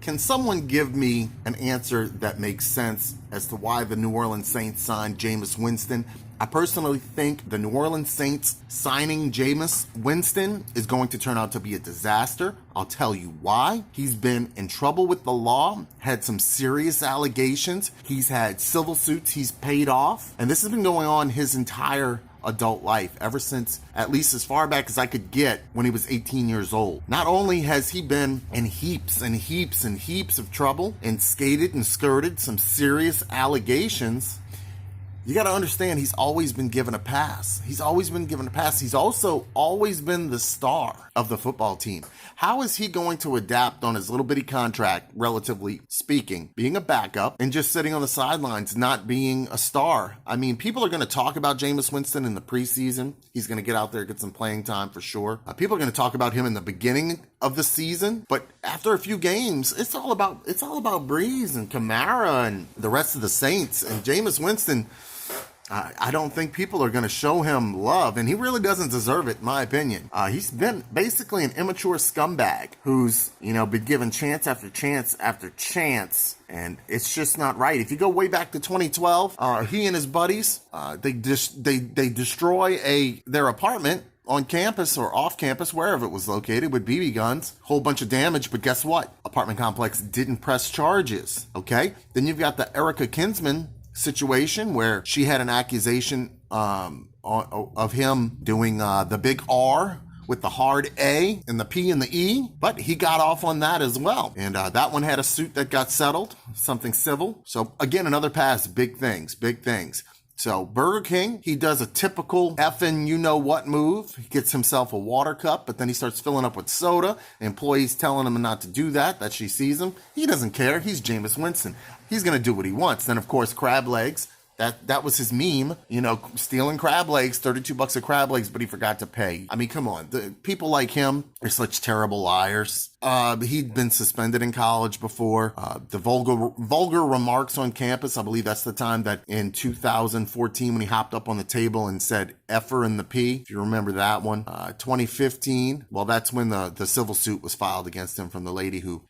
Can someone give me an answer that makes sense as to why the New Orleans Saints signed Jameis Winston? I personally think the New Orleans Saints signing Jameis Winston is going to turn out to be a disaster. I'll tell you why. He's been in trouble with the law, had some serious allegations. He's had civil suits he's paid off, and this has been going on his entire adult life, ever since at least as far back as I could get when he was 18 years old. Not only has he been in heaps and heaps and heaps of trouble and skated and skirted some serious allegations, you got to understand he's always been given a pass. He's always been given a pass. He's also always been the star of the football team. How is he going to adapt on his little bitty contract, relatively speaking, being a backup and just sitting on the sidelines, not being a star? I mean, people are going to talk about Jameis Winston in the preseason. He's going to get out there, get some playing time for sure. People are going to talk about him in the beginning of the season, but after a few games, it's all about Breeze and Kamara and the rest of the Saints. And Jameis Winston, I don't think people are going to show him love, and he really doesn't deserve it, in my opinion. He's been basically an immature scumbag who's, been given chance after chance after chance, and it's just not right. If you go way back to 2012, he and his buddies, they destroy their apartment on campus or off campus, wherever it was located, with BB guns, whole bunch of damage. But guess what? Apartment complex didn't press charges. Okay. Then you've got the Erica Kinsman situation where she had an accusation of him doing the big R with the hard A and the P and the E, but he got off on that as well. And that one had a suit that got settled, something civil. So again, another pass, big things. So Burger King, he does a typical effing you-know-what move. He gets himself a water cup, but then he starts filling up with soda. The employee's telling him not to do that she sees him. He doesn't care. He's Jameis Winston. He's going to do what he wants. Then, of course, crab legs. That was his meme, stealing crab legs, $32 of crab legs, but he forgot to pay. I mean, come on. The people like him are such terrible liars. He'd been suspended in college before. The vulgar remarks on campus, I believe that's the time that in 2014 when he hopped up on the table and said F'er and the P, if you remember that one. 2015, well, that's when the civil suit was filed against him from the lady who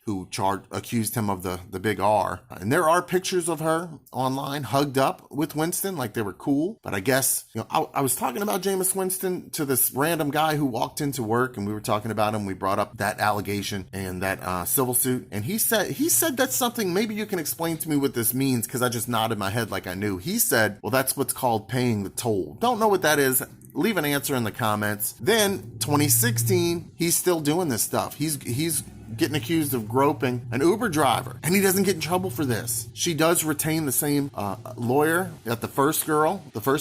accused him of the big R. And there are pictures of her online hugged up with Winston like they were cool. But I guess, I was talking about Jameis Winston to this random guy who walked into work, and we were talking about him. We brought up that allegation and that civil suit, and he said that's something maybe you can explain to me what this means, because I just nodded my head like I knew. He said, well, that's what's called paying the toll. Don't know what that is. Leave an answer in the comments. Then 2016, he's still doing this stuff. He's getting accused of groping an Uber driver, and he doesn't get in trouble for this. She does retain the same lawyer that the first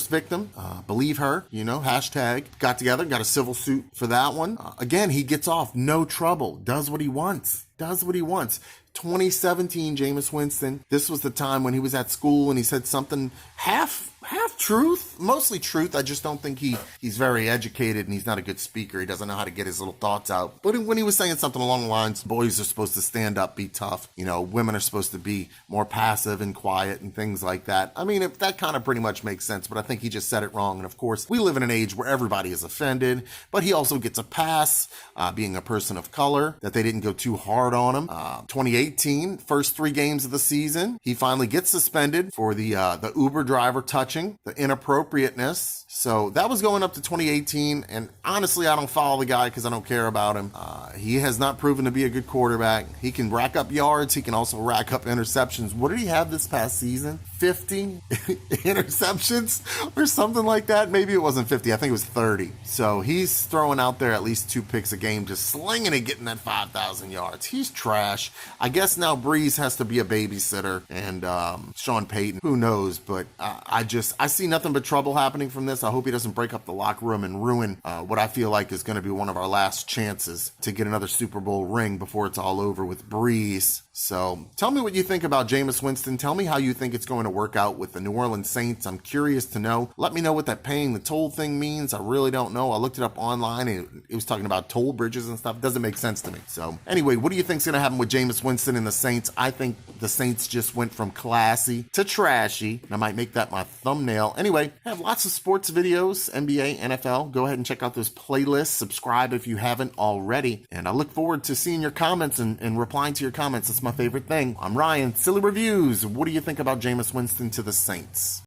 victim, believe her, hashtag, got together, got a civil suit for that one. Again, he gets off, no trouble, does what he wants. 2017, Jameis Winston, this was the time when he was at school and he said something half truth, mostly truth. I just don't think he's very educated, and he's not a good speaker. He doesn't know how to get his little thoughts out. But when he was saying something along the lines, boys are supposed to stand up, be tough, women are supposed to be more passive and quiet and things like that. I mean, that kind of pretty much makes sense, but I think he just said it wrong. And of course, we live in an age where everybody is offended, but he also gets a pass, being a person of color, that they didn't go too hard on him. 2018, first 3 games of the season, he finally gets suspended for the Uber driver touching, the inappropriateness. So that was going up to 2018, and honestly, I don't follow the guy because I don't care about him. He has not proven to be a good quarterback. He can rack up yards. He can also rack up interceptions. What did he have this past season? 50 interceptions or something like that. Maybe it wasn't 50. I think it was 30. So he's throwing out there at least 2 picks a game, just slinging it, getting that 5,000 yards. He's trash. I guess now Breeze has to be a babysitter, and Sean Payton, who knows? But I see nothing but trouble happening from this. I hope he doesn't break up the locker room and ruin what I feel like is going to be one of our last chances to get another Super Bowl ring before it's all over with Breeze. So tell me what you think about Jameis Winston. Tell me how you think it's going to to work out with the New Orleans Saints. I'm curious to know. Let me know what that paying the toll thing means. I really don't know. I looked it up online and it was talking about toll bridges and stuff. It doesn't make sense to me. So anyway, what do you think's going to happen with Jameis Winston and the Saints? I think the Saints just went from classy to trashy. And I might make that my thumbnail. Anyway, I have lots of sports videos, NBA, NFL. Go ahead and check out those playlists. Subscribe if you haven't already. And I look forward to seeing your comments and replying to your comments. It's my favorite thing. I'm Ryan, Silly Reviews. What do you think about Jameis Winston to the Saints?